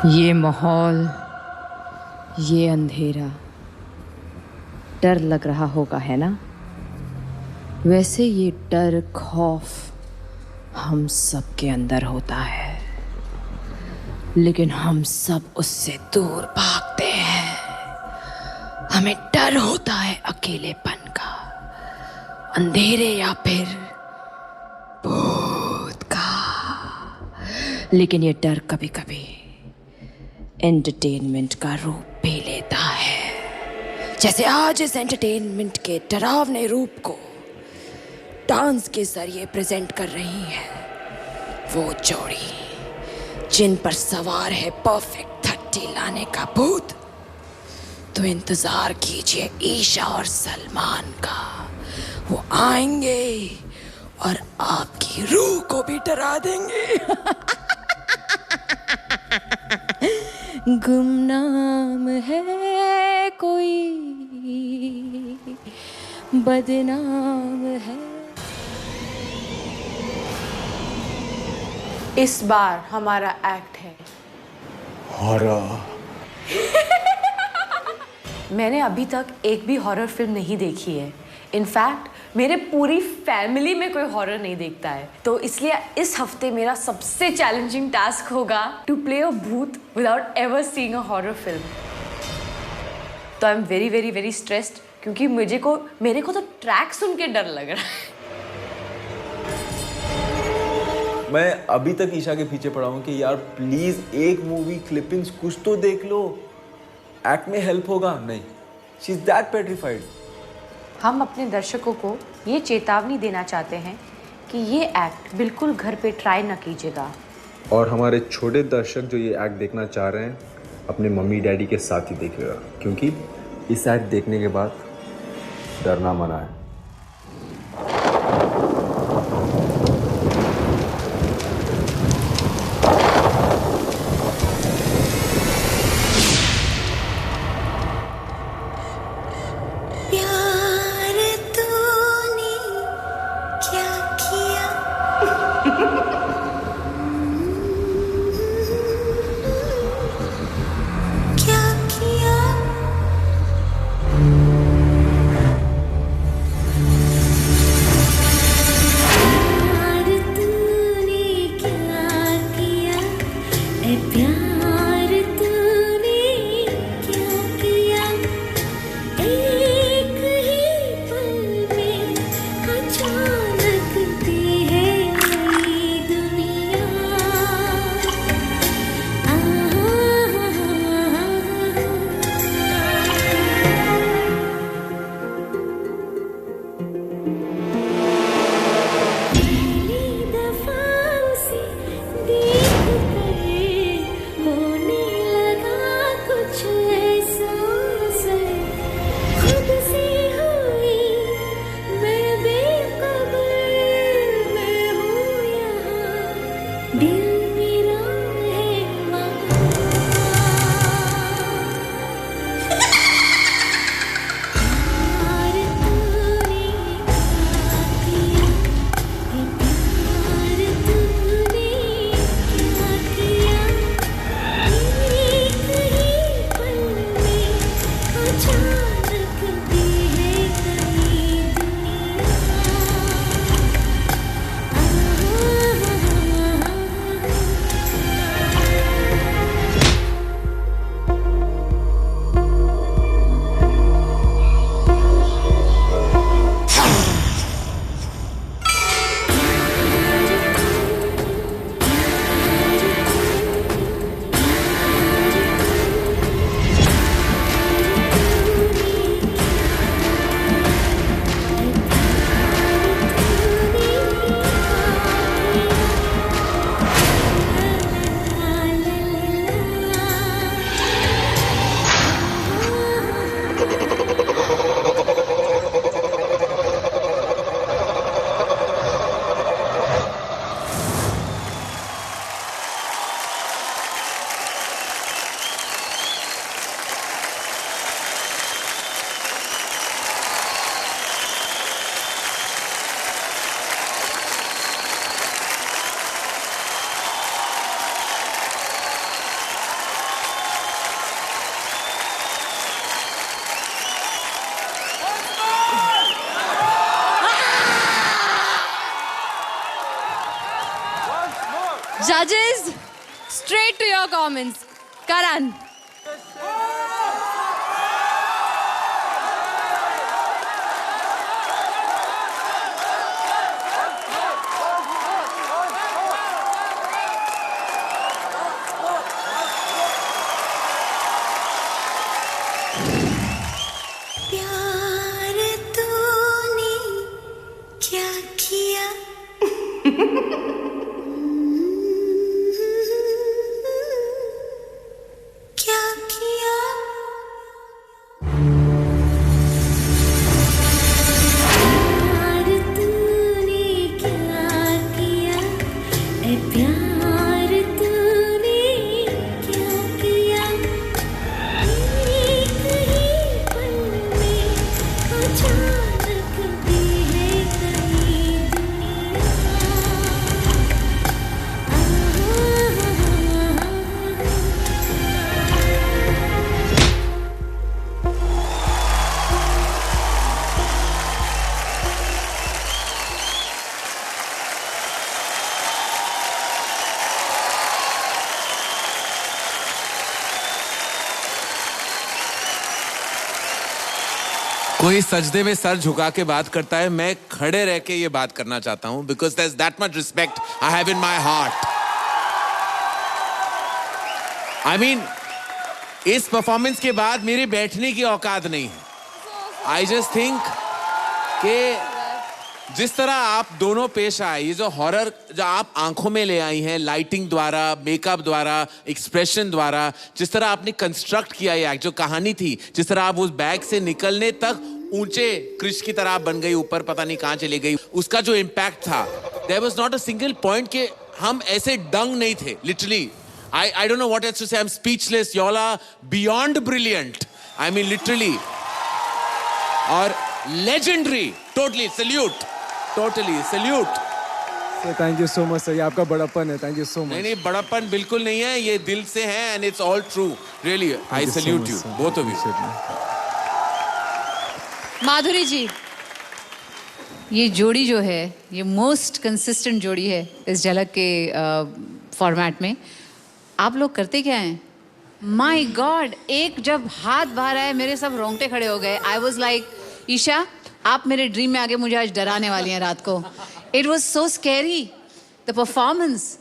ये माहौल, ये अंधेरा, डर लग रहा होगा है ना? वैसे ये डर खौफ हम सब के अंदर होता है, लेकिन हम सब उससे दूर भागते हैं। हमें डर होता है अकेलेपन का, अंधेरे या फिर भूत का। लेकिन ये डर कभी कभी एंटरटेनमेंट का रूप भी लेता है, जैसे आज इस एंटरटेनमेंट के डरावने रूप को डांस के जरिए प्रेजेंट कर रही है वो जोड़ी जिन पर सवार है परफेक्ट 30 लाने का भूत। तो इंतजार कीजिए ईशा और सलमान का, वो आएंगे और आपकी रूह को भी डरा देंगे। गुमनाम है कोई, बदनाम है। इस बार हमारा एक्ट है हॉरर। मैंने अभी तक एक भी हॉरर फिल्म नहीं देखी है। इनफैक्ट मेरे पूरी फैमिली में कोई हॉरर नहीं देखता है। तो इसलिए इस हफ्ते मेरा सबसे चैलेंजिंग टास्क होगा to play a bhoot without ever seeing a horror film. तो I am very very very stressed, क्योंकि मेरे को तो ट्रैक सुन के डर लग रहा है। मैं अभी तक ईशा के पीछे पड़ा हूँ कि यार प्लीज एक मूवी क्लिपिंग्स कुछ तो देख लो, एक्ट में हेल्प होगा। नहीं, शी इज दैट पेट्रिफाइड। हम अपने दर्शकों को ये चेतावनी देना चाहते हैं कि ये एक्ट बिल्कुल घर पे ट्राई ना कीजिएगा। और हमारे छोटे दर्शक जो ये एक्ट देखना चाह रहे हैं, अपने मम्मी डैडी के साथ ही देखिएगा, क्योंकि इस एक्ट देखने के बाद डरना मना है। प्यार तूने क्या किया, क्या किया, Judges, straight to your comments. Karan. प्यार तूने क्या किया क्या किया प्यार तूने क्या किया ऐ प्यार तूने क्या किया एक ही पल में अचानक दी है कई दुनिया कोई सजदे में सर झुका के बात करता है, मैं खड़े रह के ये बात करना चाहता हूं because there is that much respect I have in my heart. I mean इस परफॉर्मेंस के बाद मेरे बैठने की औकात नहीं है। आई जस्ट थिंक कि जिस तरह आप दोनों पेश आए, ये जो हॉरर जो आप आंखों में ले आई हैं लाइटिंग द्वारा, मेकअप द्वारा, एक्सप्रेशन द्वारा, जिस तरह आपने कंस्ट्रक्ट किया ये एक्ट, जो कहानी थी, जिस तरह आप उस बैग से निकलने तक ऊंचे कृष की तरह बन गई, ऊपर पता नहीं कहां चली गई, उसका जो इम्पैक्ट था, there was not a single point कि हम ऐसे डंग नहीं थे। Literally I don't know what else to say. I'm speechless. Y'all are beyond brilliant. I mean literally. और legendary. Totally salute. Totally salute. Sir thank you so much sir, ये आपका बड़प्पन है, थैंक यू सो नहीं much. नहीं बड़प्पन बिल्कुल नहीं है, ये दिल से है and it's all true. Really, I salute you. Both of you. माधुरी जी, ये जोड़ी जो है ये मोस्ट कंसिस्टेंट जोड़ी है इस झलक के फॉर्मेट में। आप लोग करते क्या हैं? माय गॉड, एक जब हाथ बाहर आए मेरे सब रोंगटे खड़े हो गए। आई वॉज लाइक ईशा आप मेरे ड्रीम में आगे मुझे आज डराने वाली हैं रात को। It was so scary the performance.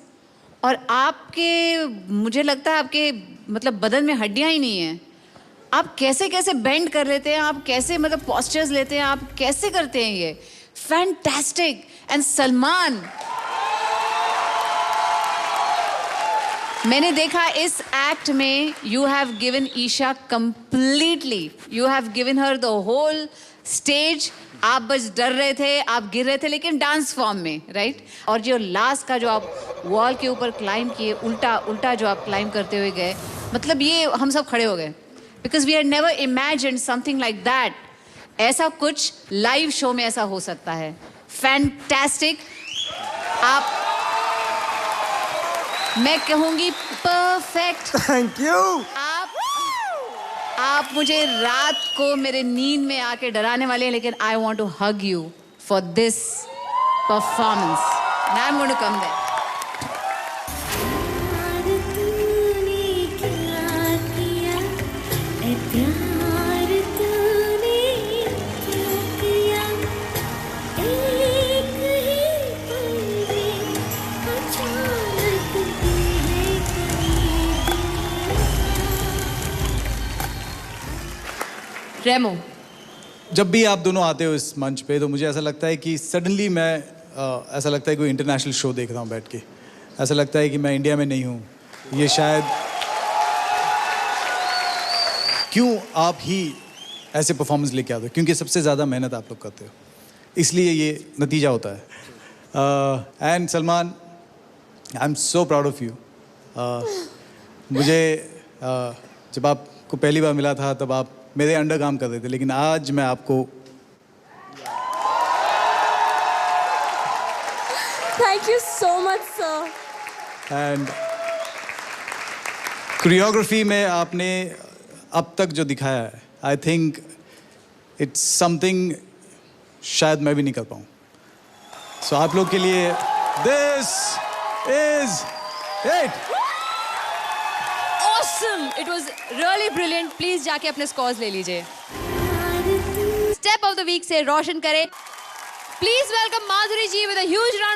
और आपके, मुझे लगता है आपके मतलब बदन में हड्डियाँ ही नहीं हैं। आप कैसे कैसे बेंड कर लेते हैं, आप कैसे मतलब पॉस्चर्स लेते हैं, आप कैसे करते हैं ये फैंटास्टिक। एंड सलमान, मैंने देखा इस एक्ट में you have given Isha completely, you have given her the whole stage. आप बस डर रहे थे, आप गिर रहे थे, लेकिन डांस फॉर्म में, राइट? और जो लास्ट का जो आप वॉल के ऊपर क्लाइंब किए, उल्टा उल्टा जो आप क्लाइंब करते हुए गए, मतलब ये हम सब खड़े हो गए because we had never imagined something like that. ऐसा कुछ लाइव शो में ऐसा हो सकता है। फैंटास्टिक। आप, मैं कहूंगी परफेक्ट। Thank you. आप मुझे रात को मेरे नींद में आके डराने वाले हैं, लेकिन I want to hug you for this performance and I am going to come there. प्यार तूने क्या किया एक ही पल में अचानक दी है कई रेमो, जब भी आप दोनों आते हो इस मंच पे तो मुझे ऐसा लगता है कि सडनली मैं ऐसा लगता है कोई इंटरनेशनल शो देख रहा हूँ बैठ के। ऐसा लगता है कि मैं इंडिया में नहीं हूँ। ये शायद क्यों आप ही ऐसे परफॉर्मेंस लेके आते हो, क्योंकि सबसे ज़्यादा मेहनत आप लोग करते हो, इसलिए ये नतीजा होता है। And Salman, I am so proud of you. मुझे जब आपको पहली बार मिला था तब आप मेरे अंडर काम कर रहे थे, लेकिन आज मैं आपको thank you so much sir. And choreography में आपने अब तक जो दिखाया है, आई थिंक इट्स समथिंग शायद मैं भी नहीं कर पाऊँ। सो आप लोग के लिए this is 8. Awesome! It was really brilliant. Please जाके अपने scores ले लीजिए. Step of the week से रोशन करें. Please welcome Madhuri ji with a huge round.